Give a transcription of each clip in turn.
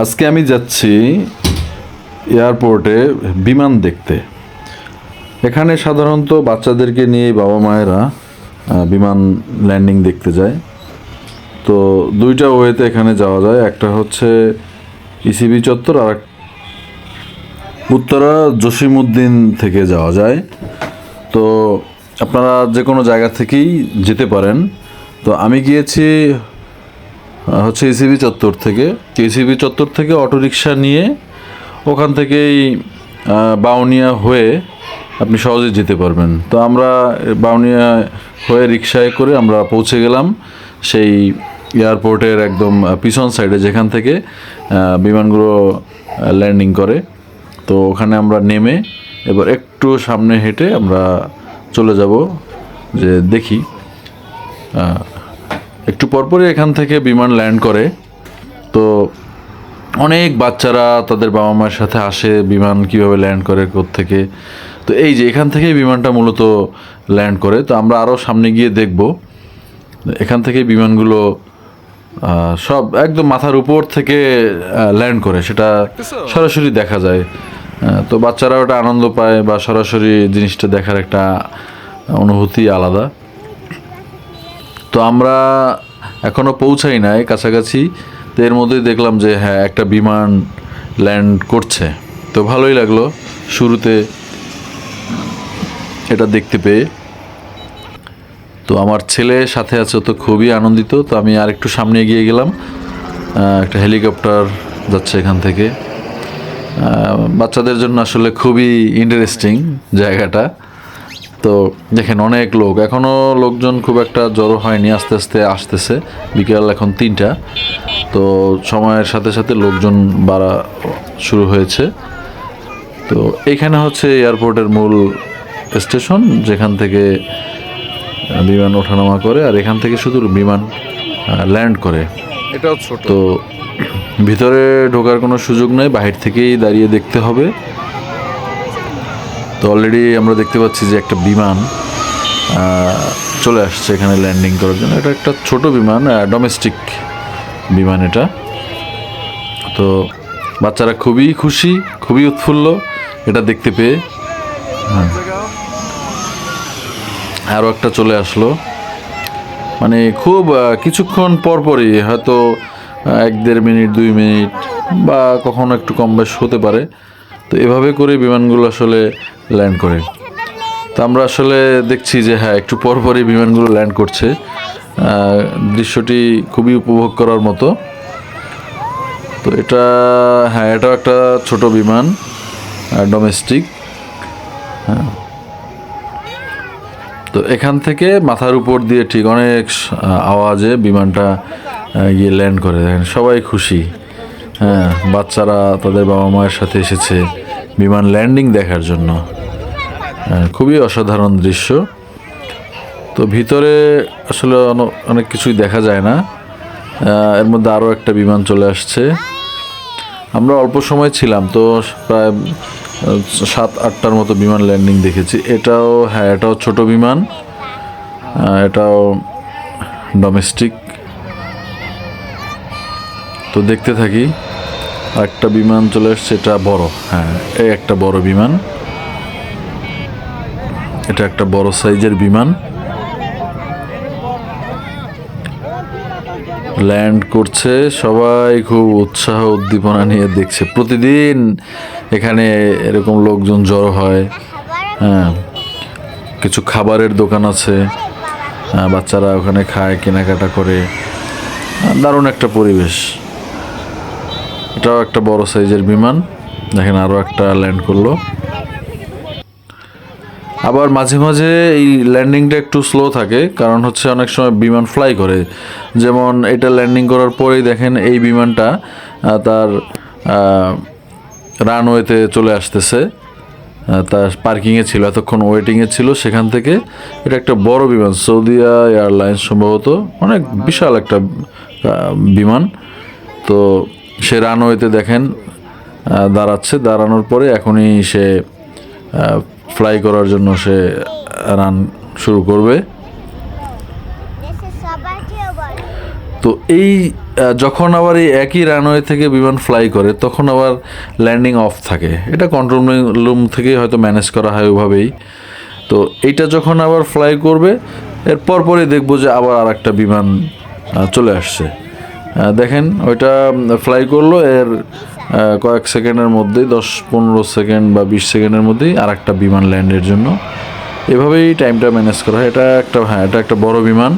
আজকে আমি যাচ্ছি এয়ারপোর্টে বিমান দেখতে। এখানে সাধারণত বাচ্চাদেরকে নিয়ে বাবা মায়েরা বিমান ল্যান্ডিং দেখতে যায়। তো দুইটা ওয়েতে এখানে যাওয়া যায়, একটা হচ্ছে ইসিবি চত্বর, আর উত্তরা জসিমউদ্দিন থেকে যাওয়া যায়। তো আপনারা যে কোনো জায়গা থেকেই যেতে পারেন। তো আমি গিয়েছি হচ্ছে ইসিবি চত্বর থেকে। ইসিবি চত্বর থেকে অটোরিকশা নিয়ে ওখান থেকেই বাউনিয়া হয়ে আপনি সহজে যেতে পারবেন। তো আমরা বাউনিয়া হয়ে রিকশায় করে আমরা পৌঁছে গেলাম সেই এয়ারপোর্টের একদম পিছন সাইডে, যেখান থেকে বিমানগুলো ল্যান্ডিং করে। তো ওখানে আমরা নেমে এবার একটু সামনে হেঁটে আমরা চলে যাব, যে দেখি একটু পরপরই এখান থেকে বিমান ল্যান্ড করে। তো অনেক বাচ্চারা তাদের বাবা মায়ের সাথে আসে বিমান কিভাবে ল্যান্ড করে কোত্থেকে। তো এই যে এখান থেকেই বিমানটা মূলত ল্যান্ড করে। তো আমরা আরও সামনে গিয়ে দেখব এখান থেকে বিমানগুলো সব একদম মাথার উপর থেকে ল্যান্ড করে, সেটা সরাসরি দেখা যায়। তো বাচ্চারা ওটা আনন্দ পায়, বা সরাসরি জিনিসটা দেখার একটা অনুভূতি আলাদা। তো আমরা এখনও পৌঁছাই নাই কাছাকাছি, তো এর মধ্যেই দেখলাম যে হ্যাঁ একটা বিমান ল্যান্ড করছে। তো ভালোই লাগলো শুরুতে এটা দেখতে পেয়ে। তো আমার ছেলে সাথে আছে, তো খুবই আনন্দিত। তো আমি আর একটু সামনে এগিয়ে গেলাম, একটা হেলিকপ্টার যাচ্ছে এখান থেকে। বাচ্চাদের জন্য আসলে খুবই ইন্টারেস্টিং জায়গাটা। তো দেখেন অনেক লোক, এখনও লোকজন খুব একটা জড়ো হয়নি, আস্তে আস্তে আসতেছে। বিকেল এখন 3টা, তো সময়ের সাথে সাথে লোকজন বাড়া শুরু হয়েছে। তো এইখানে হচ্ছে এয়ারপোর্টের মূল স্টেশন, যেখান থেকে বিমান ওঠানামা করে, আর এখান থেকে শুধু বিমান ল্যান্ড করে। এটাও ছোট। তো ভিতরে ঢোকার কোনো সুযোগ নেই, বাহির থেকেই দাঁড়িয়ে দেখতে হবে। তো অলরেডি আমরা দেখতে পাচ্ছি যে একটা বিমান চলে আসছে এখানে ল্যান্ডিং করার জন্য। এটা একটা ছোট বিমান, ডোমেস্টিক বিমান এটা। তো বাচ্চারা খুবই খুশি, খুবই উৎফুল্ল এটা দেখতে পেয়ে। আরও একটা চলে আসলো, মানে খুব কিছুক্ষণ পরপরই, হয়তো 1-1.5 মিনিট 2 মিনিট বা কখনো একটু কম বেশ হতে পারে। তো এভাবে করে বিমানগুলো আসলে ল্যান্ড করে। তো আমরা আসলে দেখছি যে হ্যাঁ একটু পরপরই বিমানগুলো ল্যান্ড করছে। দৃশ্যটি খুবই উপভোগ করার মতো। তো এটা হ্যাঁ এটাও একটা ছোট বিমান, ডোমেস্টিক। হ্যাঁ, তো এখান থেকে মাথার উপর দিয়ে ঠিক অনেক আওয়াজে বিমানটা গিয়ে ল্যান্ড করে। দেখেন সবাই খুশি। হ্যাঁ, বাচ্চারা তাদের বাবা মায়ের সাথে এসেছে বিমান ল্যান্ডিং দেখার জন্য। খুবই অসাধারণ দৃশ্য। তো ভিতরে আসলে অনেক কিছুই দেখা যায় না। এর মধ্যে আরও একটা বিমান চলে আসছে। আমরা অল্প সময় ছিলাম, তো প্রায় 7-8টার মতো বিমান ল্যান্ডিং দেখেছি। এটাও হ্যাঁ এটাও ছোট বিমান, এটাও ডোমেস্টিক। তো দেখতে থাকি। একটা বিমান চলে আসছে, এটা বড়। হ্যাঁ, এই একটা বড় বিমান, এটা একটা বড় সাইজের বিমান ল্যান্ড করছে। সবাই খুব উৎসাহ উদ্দীপনা নিয়ে দেখছে। প্রতিদিন এখানে এরকম লোকজন জড়ো হয়। হ্যাঁ, কিছু খাবারের দোকান আছে, বাচ্চারা ওখানে খায়, কেনাকাটা করে। দারুণ একটা পরিবেশ। এটাও একটা বড় সাইজের বিমান। দেখেন আরও একটা ল্যান্ড করলো। আবার মাঝে মাঝে এই ল্যান্ডিংটা একটু স্লো থাকে, কারণ হচ্ছে অনেক সময় বিমান ফ্লাই করে। যেমন এটা ল্যান্ডিং করার পরেই দেখেন এই বিমানটা তার রানওয়েতে চলে আসতেছে। তার পার্কিংয়ে ছিল, এতক্ষণ ওয়েটিংয়ে ছিল। সেখান থেকে এটা একটা বড় বিমান, সৌদিয়া এয়ারলাইন্স সম্ভবত, অনেক বিশাল একটা বিমান। তো সে রানওয়েতে দেখেন দাঁড়াচ্ছে। দাঁড়ানোর পরে এখনই সে ফ্লাই করার জন্য সে রান শুরু করবে। তো তো এই যখন আবার এই একই রানওয়ে থেকে বিমান ফ্লাই করে তখন আবার ল্যান্ডিং অফ থাকে, এটা কন্ট্রোল রুম থেকেই হয়তো ম্যানেজ করা হয় ওভাবেই। তো এইটা যখন আবার ফ্লাই করবে এর পরপরই দেখবো যে আবার আর একটা বিমান চলে আসছে। দেখেন ওইটা ফ্লাই করলো, এর কয়েক সেকেন্ডের মধ্যেই 10-15 সেকেন্ড বা 20 সেকেন্ডের মধ্যেই আর একটা বিমান ল্যান্ডের জন্য এভাবেই টাইমটা ম্যানেজ করা হয়। এটা একটা বড় বিমান।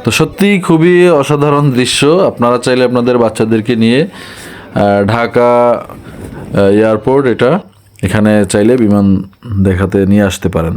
তো সত্যিই খুবই অসাধারণ দৃশ্য। আপনারা চাইলে আপনাদের বাচ্চাদেরকে নিয়ে ঢাকা এয়ারপোর্ট এখানে চাইলে বিমান দেখাতে নিয়ে আসতে পারেন।